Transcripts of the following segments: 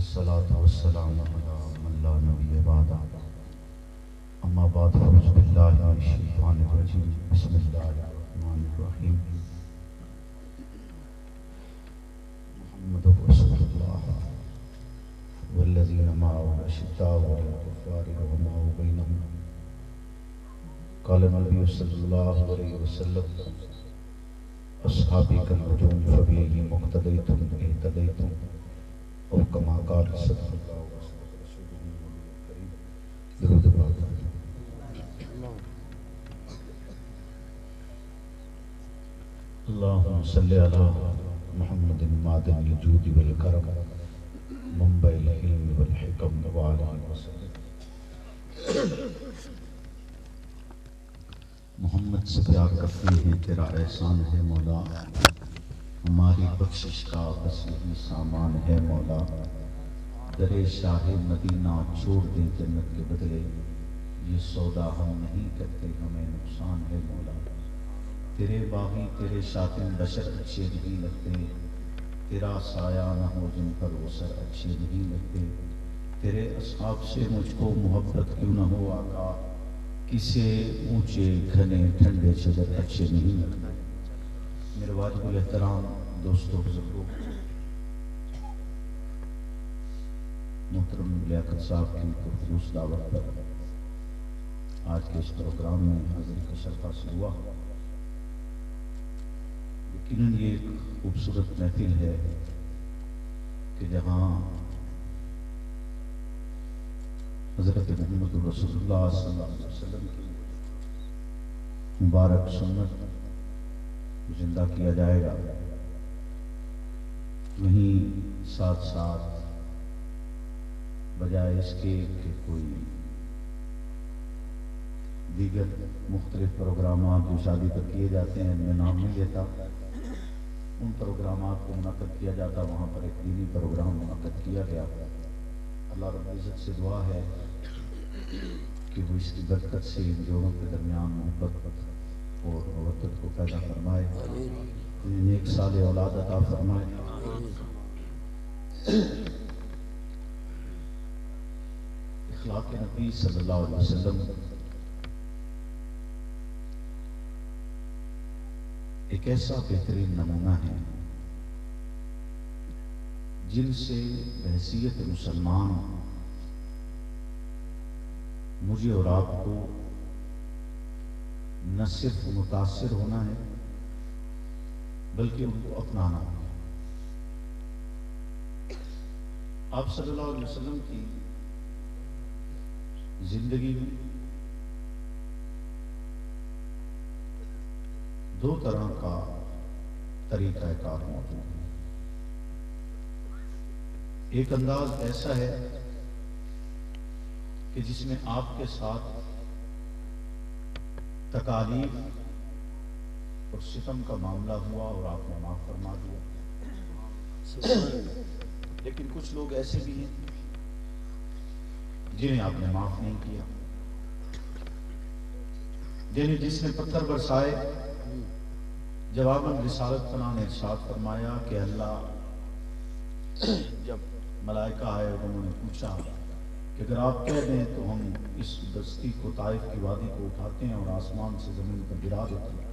والصلاة والسلام على من لا نبي بعد اما بعد فاعوذ باللہ من الشیطان الرجیم بسم اللہ الرحمن الرحیم محمد رسول اللہ والذین معه اشداء علی الکفار رحماء بینہم قال النبی صلی اللہ علیہ وسلم اصحابی کالنجوم فبیہم مقتدیتم اہتدیتم اور کما قال صلی اللہ علیہ وسلم درود پاک اللہم صلی علی محمد معدن الجود والکرم منبع العلم والحکم وعلیہ وسلم محمد سے پیار کرتے ہیں تیرا احسان ہے مولا ہماری بخشش کا بس یہی سامان ہے مولا در شاہ مدینہ چھوڑ دیں جنت کے بدلے یہ سودا ہم نہیں کرتے ہمیں نقصان ہے مولا تیرے باغی تیرے شاطن بشر اچھے نہیں لگتے تیرا سایہ نہ ہو جن پر وہ سر اچھے نہیں لگتے تیرے اصحاب سے مجھ کو محبت کیوں نہ ہو آقا کسے اونچے گھنے ٹھنڈے شجر اچھے نہیں لگتے میرے واجب الاحترام دوستوں بزرگوں محترم لیاقت صاحب کی خصوص دعوت پر آج کے اس پروگرام میں حاضری کا شرف حاصل ہوا یقیناً یہ ایک خوبصورت محفل ہے کہ جہاں حضرت محمد رسول اللہ صلی اللہ علیہ وسلم کی مبارک سنت زندہ کیا جائے گا وہیں ساتھ ساتھ بجائے اس کے کہ کوئی دیگر مختلف پروگرامات جو شادی پر کیے جاتے ہیں میں نام نہیں لیتا ان پروگرامات کو منعقد کیا جاتا وہاں پر ایک دینی پروگرام منعقد کیا گیا اللہ رب العزت سے دعا ہے کہ وہ اس کی برکت سے ان دونوں کے درمیان محبت اور موت کو پیدا فرمائے انہیں نیک صالح اولاد عطا فرمائے اخلاق نبی صلی اللہ علیہ وسلم ایک ایسا بہترین نمونہ ہے جن سے بحیثیت مسلمان مجھے اور آپ کو نہ صرف متاثر ہونا ہے بلکہ ان کو اپنانا ہے آپ صلی اللہ علیہ وسلم کی زندگی میں دو طرح کا طریقہ کار موجود ہے ایک انداز ایسا ہے کہ جس میں آپ کے ساتھ تکالیف اور ستم کا معاملہ ہوا اور آپ نے معاف فرما دیا لیکن کچھ لوگ ایسے بھی ہیں جنہیں آپ نے معاف نہیں کیا جنہیں جس نے پتھر برسائے جواباً رسالت پناہ نے ارشاد فرمایا کہ اللہ جب ملائکہ آئے انہوں نے پوچھا کہ اگر آپ کہہ دیں تو ہم اس بستی کو طائف کی وادی کو اٹھاتے ہیں اور آسمان سے زمین پر گرا دیتے ہیں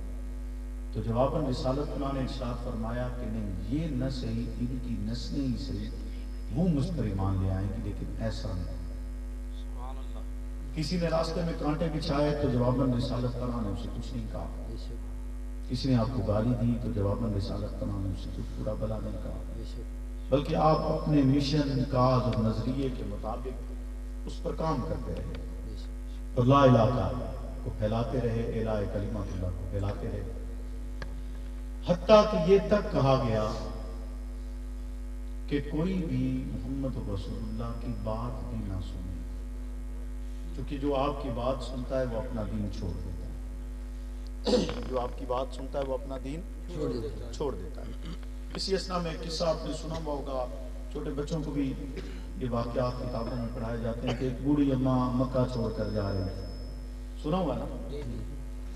تو جواباً رسالت پناہ نے ارشاد فرمایا کہ نہیں یہ نہ صحیح ان کی نسلیں ہی صحیح وہ مجھ پر ایمان لے آئیں گی لیکن ایسا نہیں کسی نے راستے میں کانٹے بچھائے تو جواباً رسالت پناہ نے اسے کچھ نہیں کہا کسی نے آپ کو گالی دی تو جواباً رسالت پناہ نے اسے کچھ برا بھلا نہیں کہا بلکہ آپ اپنے مشن کاز اور نظریے کے مطابق اس پر کام کرتے رہے اور لا الہ کو پھیلاتے رہے الہ کلمۃ اللہ کو پھیلاتے رہے حتیٰ کہ یہ تک کہا گیا کہ کوئی بھی محمد رسول اللہ کی بات بھی نہ سنے کیونکہ جو آپ کی بات سنتا ہے وہ اپنا دین چھوڑ دیتا ہے جو آپ کی بات سنتا ہے وہ اپنا دین چھوڑ دیتا ہے اسی اسنا میں قصہ آپ نے سنا ہوا ہوگا چھوٹے بچوں کو بھی یہ واقعات کتابوں میں پڑھائے جاتے ہیں کہ ایک بوڑھی اماں مکہ چھوڑ کر جا رہی ہے سنا ہوا نا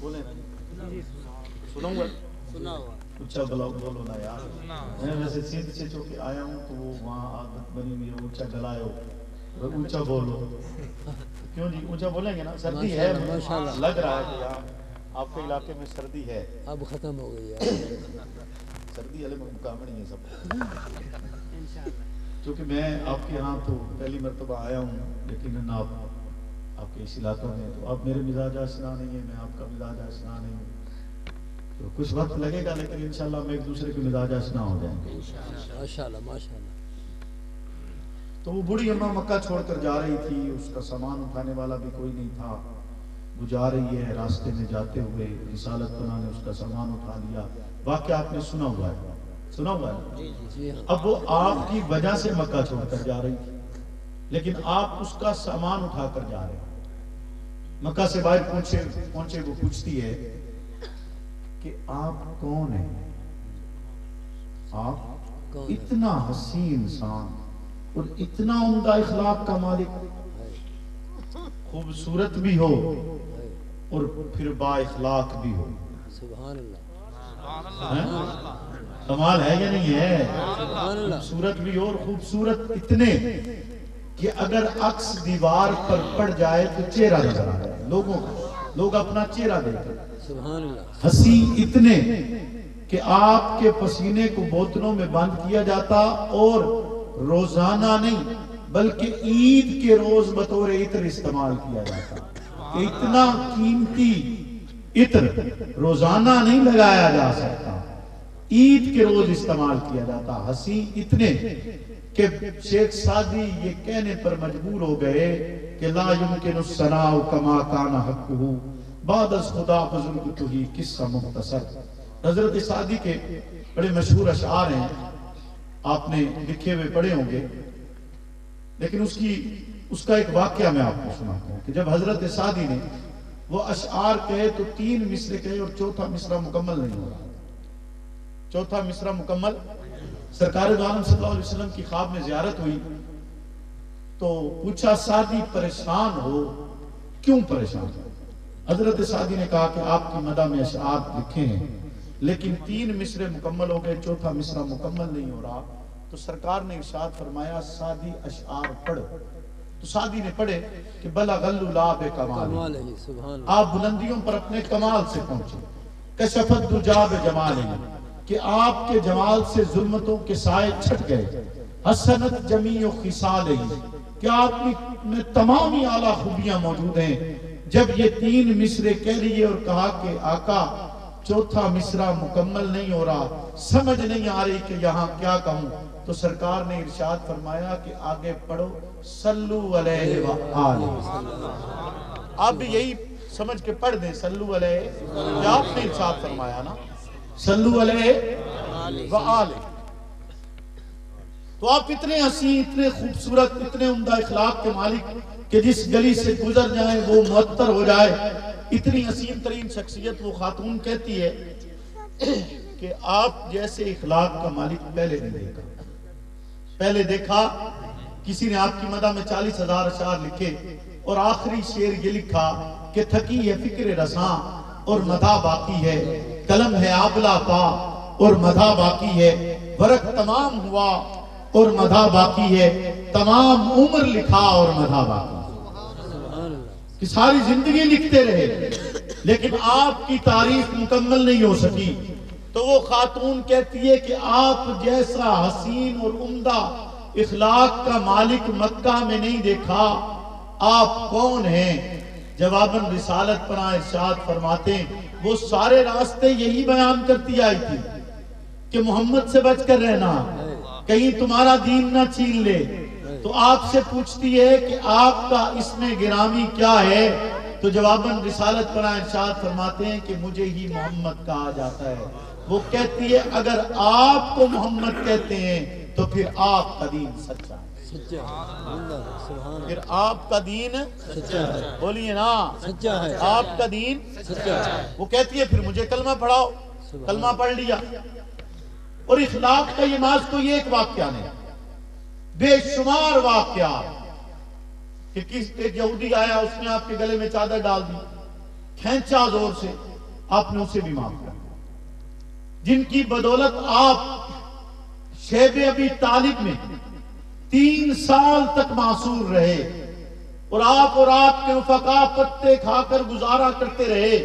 بولیں سنا ہوا اونچا بولو نا یار. میں ویسے سندھ سے چونکہ آیا ہوں تو وہ وہاں عادت بنی ہوئی ہے اونچا گلائے ہو اونچا بولو. کیوں جی اونچا بولیں گے نا؟ سردی ہے لگ رہا ہے کہ یہاں آپ کے علاقے میں سردی ہے. اب ختم ہو گئی ہے سردی والے مقام نہیں ہے سب. چونکہ میں آپ کے یہاں تو پہلی مرتبہ آیا ہوں لیکن آپ کے اس علاقے میں تو آپ میرے مزاج آشنا نہیں ہے، میں آپ کا مزاج آشنا نہیں ہوں. تو کچھ وقت لگے گا لیکن انشاءاللہ ہم ایک دوسرے کے مزاج آشنا ہو جائیں گے ماشاءاللہ ماشاءاللہ. تو وہ بوڑھی اماں مکہ چھوڑ کر جا رہی تھی، اس کا سامان اٹھانے والا بھی کوئی نہیں تھا. وہ جا رہی ہے، راستے میں جاتے ہوئے رسالت پناہ نے اس کا سامان اٹھا لیا. واقعہ آپ نے سنا ہوا ہے. اب وہ آپ کی وجہ سے مکہ چھوڑ کر جا رہی تھی لیکن آپ اس کا سامان اٹھا کر جا رہے ہیں. مکہ سے باہر پہنچے وہ پوچھتی ہے کہ آپ کون ہیں؟ آپ اتنا حسین انسان اور اتنا عمدہ اخلاق کا مالک، خوبصورت بھی ہو اور پھر با اخلاق بھی ہو. سبحان اللہ. کمال ہے یا نہیں ہے؟ خوبصورت بھی ہو اور خوبصورت اتنے کہ اگر عکس دیوار پر پڑ جائے تو چہرہ نظر آ جائے لوگوں کا، لوگ اپنا چہرہ دیکھیں. سبحان اللہ. حسین اتنے کہ آپ کے پسینے کو بوتلوں میں بند کیا جاتا اور روزانہ نہیں بلکہ عید کے روز بطور عطر استعمال کیا جاتا. اتنا قیمتی عطر روزانہ نہیں لگایا جا سکتا، عید کے روز استعمال کیا جاتا. حسین اتنے کہ شیخ سعدی یہ کہنے پر مجبور ہو گئے کہ لا یمکن الثناء کما کان حقہ بعد از خدا بزرگ تو ہی قصہ مختصر. حضرت سعدی کے بڑے مشہور اشعار ہیں، آپ نے لکھے ہوئے پڑھے ہوں گے، لیکن اس کا ایک واقعہ میں آپ کو سناتا ہوں کہ جب حضرت سعدی نے وہ اشعار کہے تو 3 مصرے کہے اور چوتھا مصرع مکمل نہیں ہو رہا. چوتھا مصرع مکمل. سرکار دو عالم صلی اللہ علیہ وسلم کی خواب میں زیارت ہوئی تو پوچھا سعدی پریشان ہو؟ کیوں پریشان ہو؟ حضرت سعدی نے کہا کہ آپ کی مدح میں اشعار لکھے ہیں لیکن 3 مصرے مکمل ہو گئے، چوتھا مصرع مکمل نہیں ہو رہا. تو سرکار نے ارشاد فرمایا سعدی اشعار پڑھو. تو سعدی نے پڑھے کہ بلغ اللہ بکمال، آپ بلندیوں پر اپنے کمال سے پہنچے. کشفت دجا بجمال، کہ آپ کے جمال سے ظلمتوں کے سائے چھٹ گئے. حسنت جمیع خصال، کہ آپ میں تمام ہی اعلیٰ خوبیاں موجود ہیں. جب یہ 3 مصرے کہہ لیے اور کہا کہ آقا چوتھا مصرع مکمل نہیں ہو رہا، سمجھ نہیں آ رہی کہ یہاں کیا کہوں، تو سرکار نے ارشاد فرمایا کہ آگے پڑھو صلو علیہ وآلہ. آپ بھی یہی سمجھ کے پڑھ دیں صلو علیہ، کہ آپ نے ارشاد فرمایا نا صلو علیہ وآلہ. تو آپ اتنے حسین، اتنے خوبصورت، اتنے عمدہ اخلاق کے مالک کہ جس گلی سے گزر جائیں وہ معطر ہو جائے. اتنی حسین ترین شخصیت وہ خاتون کہتی ہے کہ آپ جیسے اخلاق کا مالک پہلے نہیں دیکھا. پہلے دیکھا کسی نے آپ کی مدح میں 40,000 اشعار لکھے اور آخری شعر یہ لکھا کہ تھکی ہے فکر رساں اور مدح باقی ہے، قلم ہے آبلا پا اور مدح باقی ہے، ورق تمام ہوا اور مدح باقی ہے، تمام عمر لکھا اور مدح باقی ہے. کہ ساری زندگی لکھتے رہے لیکن آپ کی تاریخ مکمل نہیں ہو سکی. تو وہ خاتون کہتی ہے کہ آپ جیسا حسین اور عمدہ اخلاق کا مالک مکہ میں نہیں دیکھا. آپ کون ہیں؟ جواباً رسالت پر ارشاد فرماتے ہیں وہ سارے راستے یہی بیان کرتی آئی تھی کہ محمد سے بچ کر رہنا، کہیں تمہارا دین نہ چھین لے. تو آپ سے پوچھتی ہے کہ آپ کا اسم گرامی کیا ہے؟ تو جواباً رسالت پر ارشاد فرماتے ہیں کہ مجھے ہی محمد کہا جاتا ہے. وہ کہتی ہے اگر آپ کو محمد کہتے ہیں تو پھر آپ کا دین سچا ہے. پھر آپ کا دین سچا ہے. بولیے نا سچا ہے. آپ کا دین سچا ہے. وہ کہتی ہے پھر مجھے کلمہ پڑھاؤ. کلمہ پڑھ لیا. اور اخلاق کا یہ ماز کوئی ایک واقعہ نہیں، بے شمار واقعات. کہ ایک یہودی آیا، اس نے آپ کے گلے میں چادر ڈال دی، کھینچا زور سے، آپ نے اسے بھی معاف کیا. جن کی بدولت آپ شیب ابی طالب میں 3 سال تک معصور رہے اور آپ اور آپ کے رفقا پتے کھا کر گزارا کرتے رہے،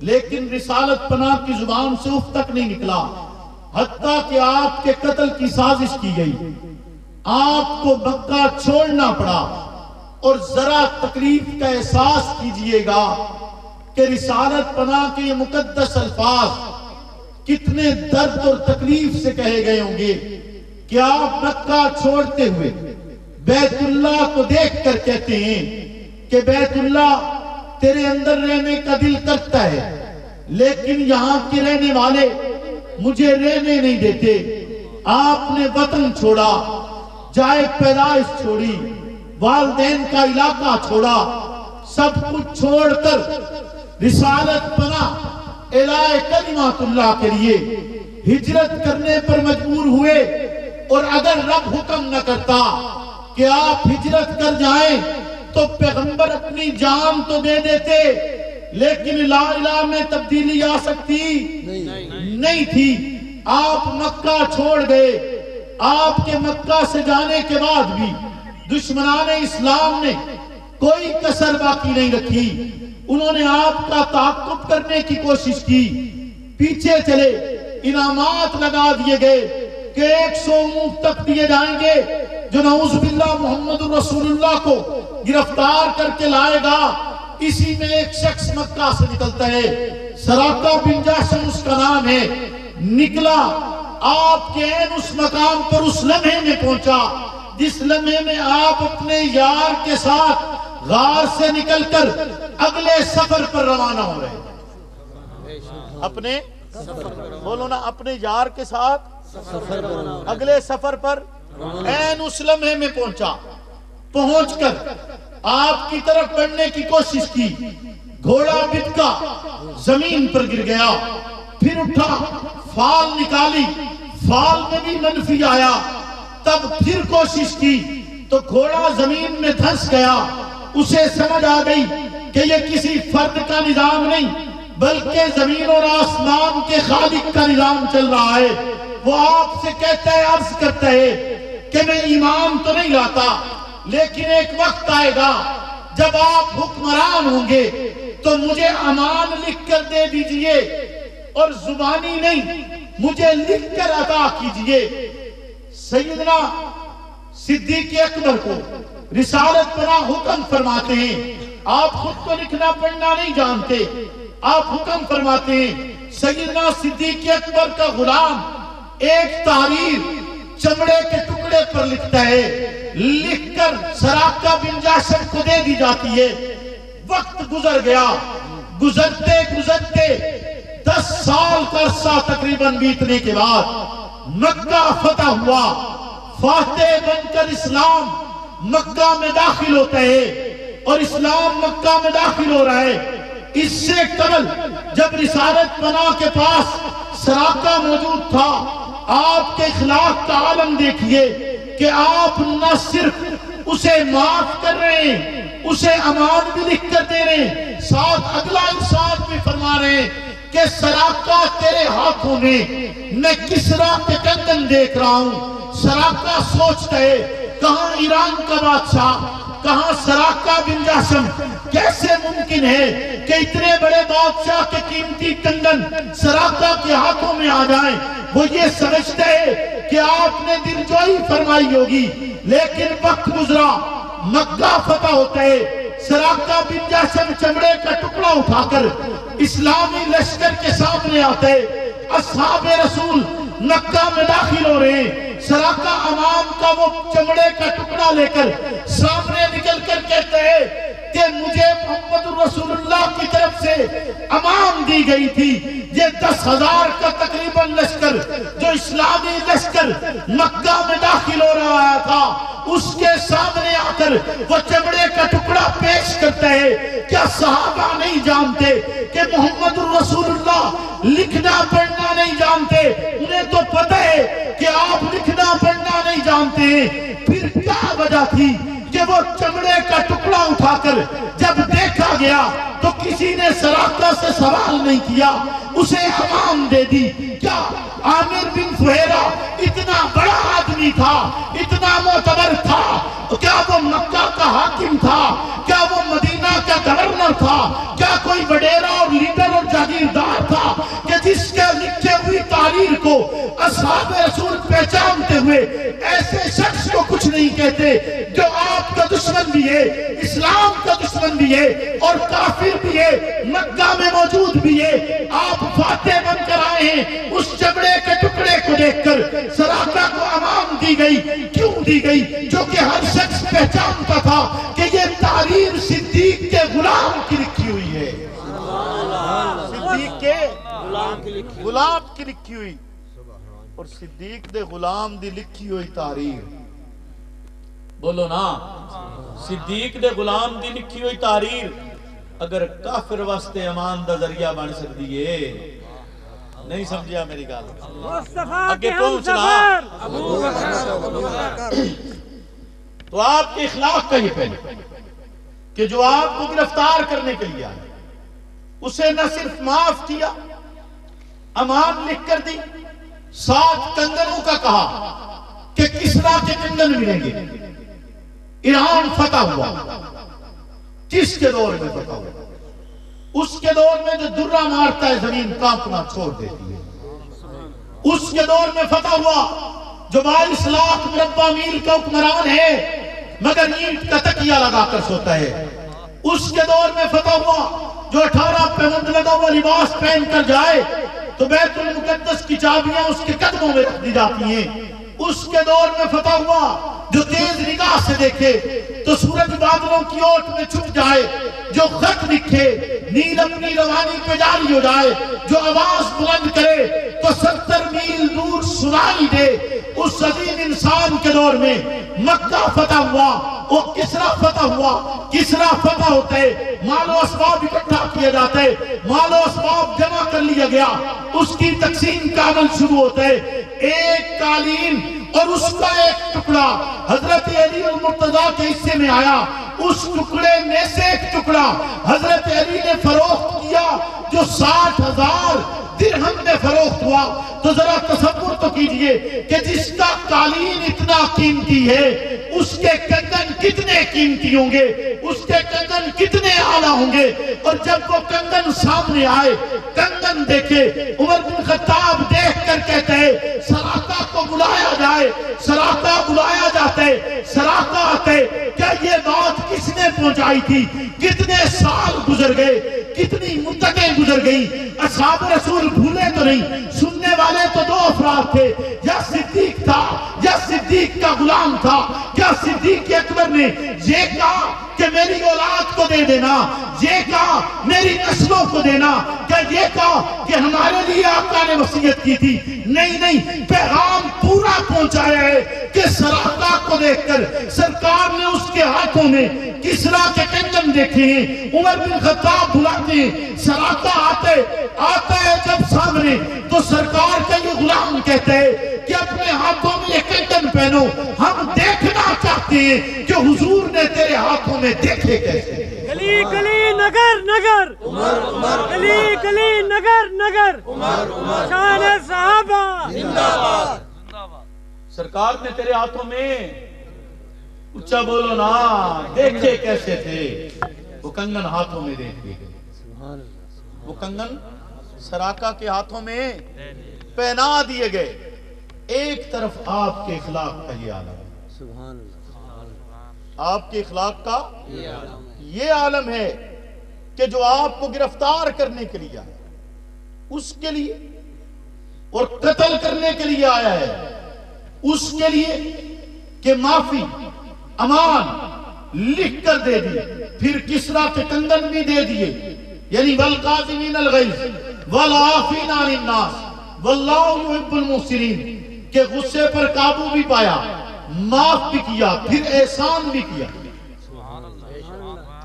لیکن رسالت پناہ کی زبان سے اف تک نہیں نکلا، حتیٰ کہ آپ کے قتل کی سازش کی گئی، آپ کو مکہ چھوڑنا پڑا۔ اور ذرا تکلیف کا احساس کیجئے گا کہ رسالت پناہ کے یہ مقدس الفاظ کتنے درد اور تکلیف سے کہے گئے ہوں گے کہ آپ مکہ چھوڑتے ہوئے بیت اللہ کو دیکھ کر کہتے ہیں کہ بیت اللہ تیرے اندر رہنے کا دل کرتا ہے، لیکن یہاں کے رہنے والے مجھے رہنے نہیں دیتے۔ آپ نے وطن چھوڑا، جائے پیدائش چھوڑی، والدین کا علاقہ چھوڑا، سب کچھ چھوڑ کر رسالت پناہ الہ کلمات اللہ کے لیے ہجرت کرنے پر مجبور ہوئے۔ اور اگر رب حکم نہ کرتا کہ آپ ہجرت کر جائیں تو پیغمبر اپنی جان تو دے دیتے، لیکن لا الہ میں تبدیلی آ سکتی نہیں تھی۔ آپ مکہ چھوڑ گئے۔ آپ کے مکہ سے جانے کے بعد بھی دشمنان اسلام نے کوئی کسر باقی نہیں رکھی، انہوں نے آپ کا تعاقب کرنے کی کوشش کی، پیچھے چلے، انعامات لگا دیے گئے کہ 100 اونٹ تک دیے جائیں گے جو نعوذ باللہ محمد رسول اللہ کو گرفتار کر کے لائے گا۔ اسی میں ایک شخص مکہ سے نکلتا ہے، سراقہ بن جاشم اس کا نام ہے، نکلا، آپ کے عین اس مقام پر اس لمحے میں پہنچا جس لمحے میں آپ اپنے یار کے ساتھ غار سے نکل کر اگلے سفر پر روانہ ہو رہے ہیں۔ اپنے بولو نا، اپنے یار کے ساتھ اگلے سفر پر عین اس لمحے میں پہنچ کر آپ کی طرف بڑھنے کی کوشش کی، گھوڑا بٹکا، زمین پر گر گیا، پھر اٹھا، فال نکالی، فال میں بھی منفی آیا، تب پھر کوشش کی تو گھوڑا زمین میں دھنس گیا۔ اسے سمجھ آ گئی کہ یہ کسی فرد کا نظام نہیں بلکہ زمین اور آسمان کے خالق کا نظام چل رہا ہے۔ وہ آپ سے کہتا ہے، عرض کرتا ہے کہ میں ایمان تو نہیں لاتا، لیکن ایک وقت آئے گا جب آپ حکمران ہوں گے تو مجھے امان لکھ کر دے دیجئے، اور زبانی نہیں، مجھے لکھ کر عطا کیجئے۔ سیدنا صدیق اکبر کو رسالت پناہ حکم فرماتے ہیں، آپ خود تو لکھنا پڑھنا نہیں جانتے، آپ حکم فرماتے ہیں، سیدنا صدیق اکبر کا غلام ایک تحریر چمڑے کے ٹکڑے پر لکھتا ہے، لکھ کر سراقہ بن جاشم کو دے دی جاتی ہے۔ وقت گزر گیا، گزرتے گزرتے 10 سال کا عرصہ تقریباً بیتنے کے بعد مکہ فتح ہوا، فاتح بن کر اسلام مکہ میں داخل ہوتا ہے، اور اسلام مکہ میں داخل ہو رہا ہے۔ اس سے قبل جب رسالت پناہ کے پاس سراقہ موجود تھا، آپ کے اخلاق کا عالم دیکھیے کہ آپ نہ صرف اسے معاف کر رہے ہیں، اسے امان بھی لکھ کر دے رہے ہیں، ساتھ اگلا انسان بھی فرما رہے ہیں کہ سراقہ تیرے ہاتھوں میں کسرا کے کنگن دیکھ رہا ہوں۔ سراقہ سوچتا ہے کہاں ایران کا بادشاہ، کہاں سراقہ بن جاشم، کیسے ممکن ہے کہ اتنے بڑے بادشاہ کے قیمتی کنگن سراقہ کے ہاتھوں میں آ جائیں۔ وہ یہ سمجھتے ہیں کہ آپ نے دلجوئی فرمائی ہوگی، لیکن وقت گزرا، مکہ فتح ہوتا ہے، سراقہ بن جاشم چمڑے کا ٹکڑا اٹھا کر اسلامی لشکر کے سامنے آتے، اصحاب رسول مکہ میں داخل ہو رہے ہیں۔ سراقہ امام کا وہ چمڑے کا ٹکڑا لے کر سامنے نکل کر کہتے ہیں کہ مجھے محمد رسول اللہ کی طرف سے امان دی گئی تھی، یہ 10,000 کا تقریباً لشکر جو اسلامی لشکر مکہ میں داخل ہو رہا تھا، اس کے سامنے آ کر وہ چمڑے کا ٹکڑا پیش کرتا ہے۔ کیا صحابہ نہیں جانتے کہ محمد رسول اللہ لکھنا پڑھنا نہیں جانتے؟ انہیں تو پتہ ہے کہ آپ لکھنا پڑھنا نہیں جانتے ہیں۔ پھر کیا وجہ تھی کہ وہ چمڑے کا ٹکڑا اٹھا کر جب دیکھا گیا تو کسی نے سراقہ سے سوال نہیں کیا، اسے امان دے دی۔ کیا عامر بن فہیرہ اتنا بڑا آدمی تھا، اتنا معتبر تھا؟ کیا وہ مکہ کا حاکم تھا؟ کیا وہ مدینہ کا گورنر تھا؟ کیا کوئی وڈیرا اور لیڈر اور جاگیردار تھا کہ جس کے لکھے ہوئی تحریر کو اصحاب رسول پہچانتے ہوئے ایسے شخص کو کچھ نہیں کہتے جو آپ کا دشمن بھی ہے، اسلام کا دشمن بھی ہے اور کافر بھی ہے، مکہ میں موجود بھی ہے؟ آپ فاتح بن کر آئے ہیں۔ اس چمڑے کے ٹکڑے کو دیکھ کر سراقہ کو امان دی گئی، کیوں دی گئی؟ جو کہ ہر شخص پہچانتا تھا کہ یہ تحریر صدیق کے غلام کی لکھی ہوئی ہے، صدیق کے غلام کی لکھی ہوئی، اور صدیق دے غلام دی لکھی ہوئی تحریر، بولو نا، صدیق دے غلام دی لکھی ہوئی تحریر اگر کافر واسطے امان دا ذریعہ بن سکتی ہے، نہیں سمجھیا میری گل؟ آگے پہنچنا تو آپ کے اخلاق کا یہ پہلے کہ جو آپ کو گرفتار کرنے کے لیے آئے، اسے نہ صرف معاف کیا، امان لکھ کر دی، 7 کنگنوں کا کہا کہ کسرا کے کنگن ملیں گے۔ ایران فتح ہوا، کس کے دور میں فتح ہوا؟ اس کے دور میں جو درہ مارتا ہے زمین کانپنا چھوڑ دیتی ہے۔ اس کے دور میں فتح ہوا جو 22 لاکھ مربع میل کا حکمران ہے مگر اینٹ کا تکیہ لگا کر سوتا ہے۔ اس کے دور میں فتح ہوا جو 18 پیوند لگا ہوا لباس پہن کر جائے تو بیت المقدس کی چابیاں اس کے قدموں میں رکھ دی جاتی ہیں۔ اس کے دور میں فتح ہوا جو تیز نگاہ سے دیکھے تو سورج بادلوں کی اوٹ میں چھپ جائے، جو خط لکھے نیل اپنی روانی پہ جاری ہو جائے، جو آواز بلند کرے تو 70 میل دور سنائی دے۔ اس عظیم انسان کے دور میں مکہ فتح ہوا، وہ کسرا فتح ہوا۔ کسرا فتح ہوتے مال و اسباب اکٹھا کیے جاتے، مال و اسباب جمع کر لیا گیا، اس کی تقسیم کا عمل شروع ہوتے۔ ایک قالین اور اس کا ایک ٹکڑا حضرت علی المرتضیٰ کے حصے میں آیا، اس ٹکڑے میں سے ایک ٹکڑا حضرت علی نے فروخت کیا جو 60,000 درہم میں فروخت ہوا۔ تو ذرا تصور تو کیجئے کہ جس کا قالین اتنا قیمتی ہے اس کے کنگن کتنے قیمتی ہوں گے، اس کے کنگن کتنے اعلیٰ ہوں گے۔ اور جب وہ کنگن سامنے آئے، کنگن دیکھے، عمر بن خطاب دیکھ کر کہتے ہیں سراقہ کو بلایا جائے، سراقہ بلایا جاتے، سراقہ آتے۔ کیا یہ بات کس نے پہنچائی تھی؟ کتنے سال گزر گئے، کتنی مدتیں گزر گئی، اصحاب رسول بھولے تو نہیں۔ سننے والے تو 2 افراد تھے، یا صدیق تھا یا صدیق کا غلام تھا۔ کیا صدیق اکبر نے یہ کہا کہ میری اولاد کو دے دینا، یہ کہا میری نسلوں کو دینا، کیا یہ کہا کہ ہمارے لیے آقا نے وصیت کی تھی؟ نہیں نہیں، پیغام پورا پہنچایا ہے کہ سراقہ کو دیکھ کر سرکار نے اس کے ہاتھوں میں کسرا کے کنگن دیکھے ہیں۔ عمر بن خطاب بلاتے ہیں، سراقہ آتا ہے جب سامنے تو سرکار کا یہ غلام کہتے ہیں کہ اپنے ہاتھوں میں یہ کنگن پہنو، ہم دیکھنا چاہتے ہیں کہ حضور نے تیرے ہاتھوں میں دیکھے کیسے۔ گلی گلی نگر نگر گلی گلی نگر نگر شان صحابہ زندہ باد۔ سرکار نے تیرے ہاتھوں میں، اچھا بولو نا، دیکھے کیسے تھے؟ وہ کنگن ہاتھوں میں دیکھے، وہ کنگن سراقہ کے ہاتھوں میں پہنا دیے گئے۔ ایک طرف آپ کے اخلاق کا یہ عالم ہے، آپ کے اخلاق کا یہ عالم ہے کہ جو آپ کو گرفتار کرنے کے لیے آیا، اس کے لیے اور قتل کرنے کے لیے آیا ہے، اس کے لیے کہ معافی امان لکھ کر دے دی، پھر کسرا کے کنگن بھی دے دیے، یعنی والقاظمین الغیظ والعافین عن الناس واللہ یحب المحسنین، کہ غصے پر قابو بھی پایا، معاف بھی کیا، پھر احسان بھی کیا،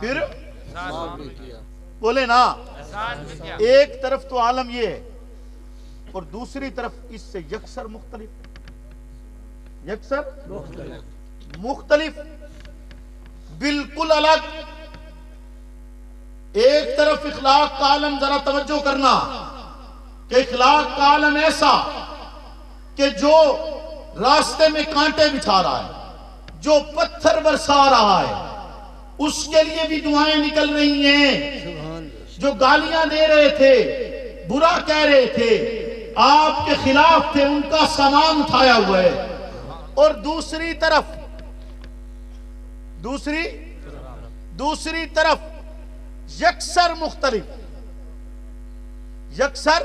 پھر بولے نا۔ ایک طرف تو عالم یہ ہے اور دوسری طرف اس سے یکسر مختلف، یکسر مختلف۔ بالکل الگ. ایک طرف اخلاق کا عالم، ذرا توجہ کرنا کہ اخلاق کا عالم ایسا کہ جو راستے میں کانٹے بچھا رہا ہے، جو پتھر برسا رہا ہے، اس کے لیے بھی دعائیں نکل رہی ہیں. جو گالیاں دے رہے تھے، برا کہہ رہے تھے، آپ کے خلاف تھے، ان کا سامان اٹھایا ہوا ہے. اور دوسری طرف یکسر مختلف، یکسر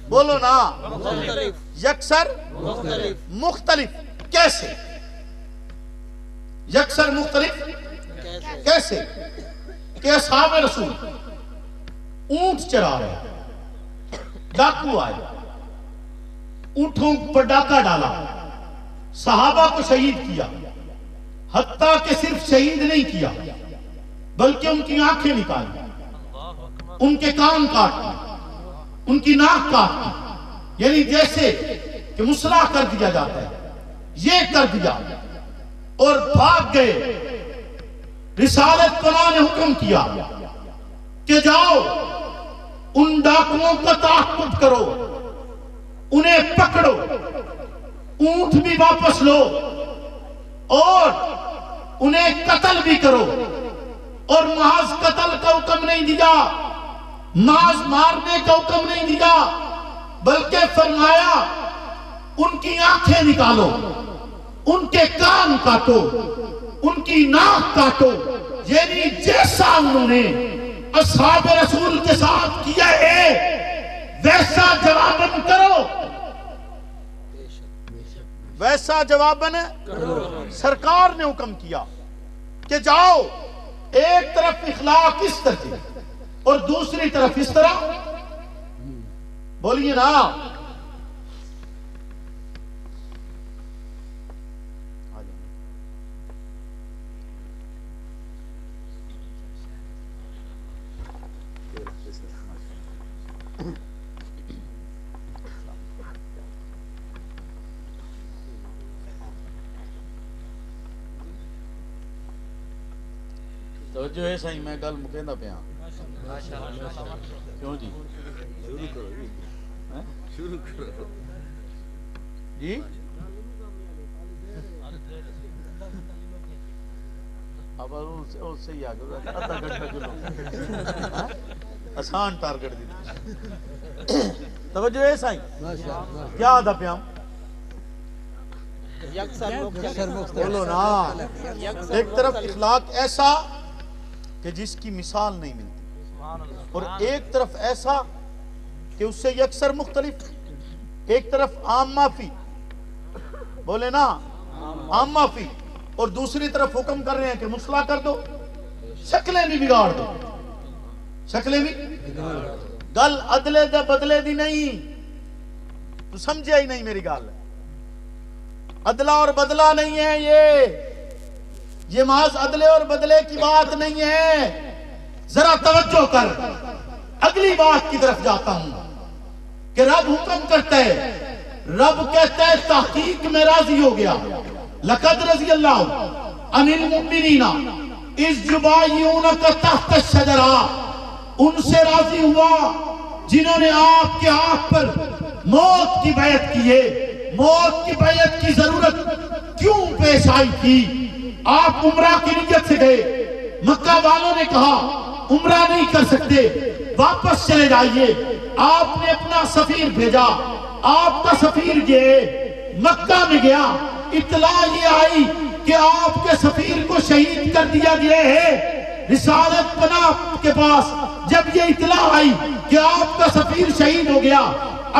بولو نا، یکسر مختلف. کیسے یکسر مختلف؟ کیسے کہ اصحاب رسول اونٹ چرا رہے، ڈاکو آئے، اونٹوں پر ڈاکہ ڈالا، صحابہ کو شہید کیا. حتیٰ کہ صرف شہید نہیں کیا بلکہ ان کی آنکھیں نکالی، ان کے کان کاٹے، ان کی ناک کاٹی. یعنی جیسے کہ مصلح کر دیا جاتا ہے، یہ کر دیا اور بھاگ گئے. رسالت پناہ نے حکم کیا کہ جاؤ ان ڈاکوؤں کا تعاقب کرو، انہیں پکڑو، اونٹ بھی واپس لو اور انہیں قتل بھی کرو. اور محض قتل کا حکم نہیں دیا، محض مارنے کا حکم نہیں دیا، بلکہ فرمایا ان کی آنکھیں نکالو، ان کے کان کاٹو، ان کی ناک کاٹو. یعنی جیسا انہوں نے اصحاب رسول کے ساتھ کیا ہے ویسا جواباً کرو، ویسا جواباً. سرکار نے حکم کیا کہ جاؤ، ایک طرف اخلاق اس طرح اور دوسری طرف اس طرح. بولیے نا. توجہ ہے صحیح، میں گل مکیندا پیا. کیوں جی؟ شروع کرو جی. اب اس سے ہی آگے آدھا گھنٹہ چلو، آسان ٹارگٹ دی. توجہ ہے صحیح، کیا آدھا پیا؟ بولو نا. ایک طرف اخلاق ایسا کہ جس کی مثال نہیں ملتی، اور ایک طرف ایسا کہ اس سے یکسر مختلف. ایک طرف عام معافی، بولے نا عام معافی، اور دوسری طرف حکم کر رہے ہیں کہ مصلح کر دو، شکلیں بھی بگاڑ دو، شکلیں بھی. گل عدلے دے بدلے دی نہیں، تو سمجھے ہی نہیں میری گل. عدلہ اور بدلہ نہیں ہے، یہ محض عدلے اور بدلے کی بات نہیں ہے. ذرا توجہ کر، اگلی بات کی طرف جاتا ہوں کہ رب حکم کرتا ہے، رب کہتا ہے تحقیق میں راضی ہو گیا. لقد رضی اللہ عن المؤمنین اذ یبایعونک تحت الشجرہ. ان سے راضی ہوا جنہوں نے آپ کے ہاتھ پر موت کی بیعت کی ہے. موت کی بیعت کی ضرورت کیوں پیش آئی تھی؟ آپ عمرہ کی نیت سے گئے، مکہ والوں نے کہا عمرہ نہیں کر سکتے، واپس چلے جائیے. آپ نے اپنا سفیر بھیجا، آپ کا سفیر گئے، مکہ میں گیا، اطلاع یہ آئی کہ آپ کے سفیر کو شہید کر دیا گیا ہے. رسالت پناہ کے پاس جب یہ اطلاع آئی کہ آپ کا سفیر شہید ہو گیا،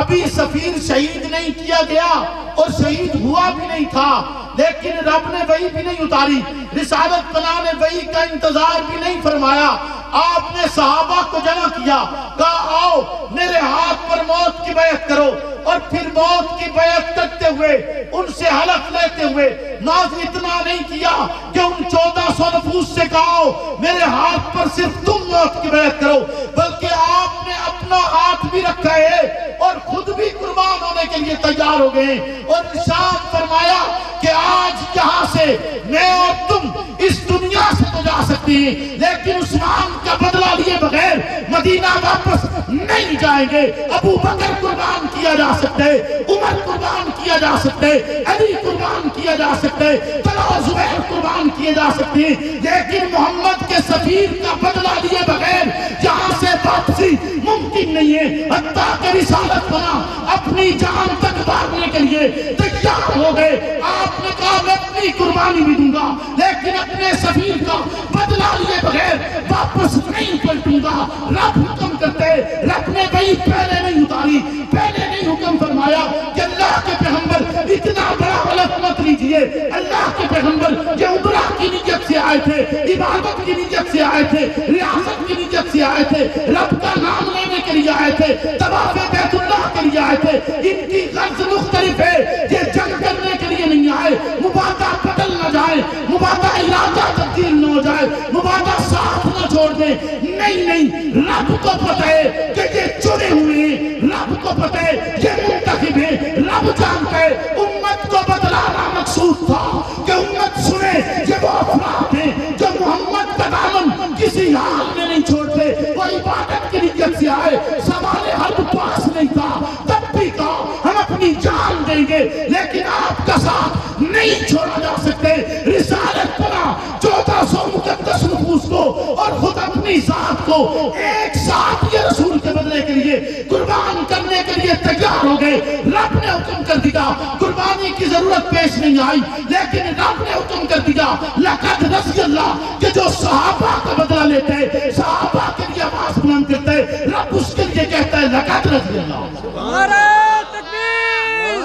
ابھی سفیر شہید نہیں کیا گیا اور شہید ہوا بھی نہیں تھا، لیکن رب نے وحی بھی نہیں اتاری، رسالت پناہ نے وحی کا انتظار بھی نہیں فرمایا. آپ نے صحابہ کو جمع کیا، کہا آؤ میرے ہاتھ پر موت کی بیعت کرو، اور پھر موت کی بیعت کرتے ہوئے ان سے حلف لیتے ہوئے ناز اتنا نہیں کیا کہ ان 1400 نفوس سے کہا میرے ہاتھ پر صرف تم موت کی بیعت کرو، بلکہ آپ نے اپنا ہاتھ بھی رکھا ہے اور خود بھی قربان ہونے کے لیے تیار ہو گئے. اور ارشاد فرمایا کہ آج یہاں سے میں اور تم اس دنیا سے تو جا سکتے ہیں لیکن عثمان کا بدلہ لیے بغیر مدینہ واپس نہیں جائیں گے. ابو بکر قربان کیا جا سکتا ہے, عمر قربان کیا جا سکتا ہے, علی قربان کیا جا سکتا ہے, طلحہ زبیر قربان کیے جا سکتے ہیں, لیکن محمد کے سفیر کا بدلہ لیے بغیر یہاں سے واپسی ممکن نہیں ہے. حتیٰ کہ رسالت بنا اپنی جان تک مارنے کے لیے تیار ہو گئے. آپ نے کہا میں اپنی قربانی بھی دوں گا لیکن اپنے سفیر کا بدلہ لیے بغیر واپس نہیں پلٹوں گا. رب حکم کرتے, رب نے کہیں پہلے نہیں اتاری, پہلے نہیں حکم فرمایا کہ اللہ کے پیغمبر اتنا بڑا غلط مت لیجئے. اللہ کے پیغمبر یہ عمرہ کی نیت سے آئے تھے, عبادت کی نیت سے آئے تھے, ریاست کی نیت سے آئے تھے, رب کا نام لینے کے لیے آئے تھے, طواف بیت اللہ کے لیے آئے تھے. ان کی غرض مختلف ہے, یہ جنگ کرنے کے لیے نہیں آئے, مبادہ بدل نہ جائے, مبادہ ارادہ تبدیل نہ ہو جائے, مبادہ ساتھ نہ چھوڑ دیں. نہیں نہیں, رب کو پتہ ہے کہ یہ چنے ہوئے ہیں, رب کو پتہ ہے یہ منتخب ہیں, رب جانتا ہے. امت کو بتلانا مقصود تھا کہ امت سنے یہ وہ افراد ہیں جو محمد کا دامن کسی حال میں نہیں چھوڑتے. وہ عبادت کی نیت سے آئے, سوال حرب پاس نہیں تھا, تب بھی کہا ہم اپنی جان دیں گے لیکن آپ کا ساتھ نہیں چھوڑا جا سکتے. رسالت بنا 1400 مقدس نفوس کو اور خود اپنی ذات کو ایک ساتھ یہ رسول کے بدلے کے لیے قربان کرنے کے لیے تیار ہو گئے. رب نے حکم کر دیا, قربانی کی ضرورت پیش نہیں آئی لیکن رب نے حکم کر دیا لقد رضی اللہ, کہ جو صحابہ کا بدلہ لیتے ہیں, صحابہ کے لیے آواز بلند کرتے ہیں, رب اس کے لیے کہتا ہے لقد رضی اللہ. نعرہ تکبیر,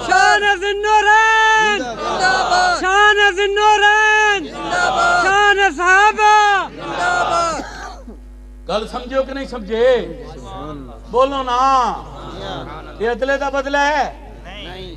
شان ذی النورین, شان ذی النورین, شان صحابہ. گل سمجھو کہ نہیں سمجھے؟ بولو نا, یہ عدلے دا بدلہ ہے.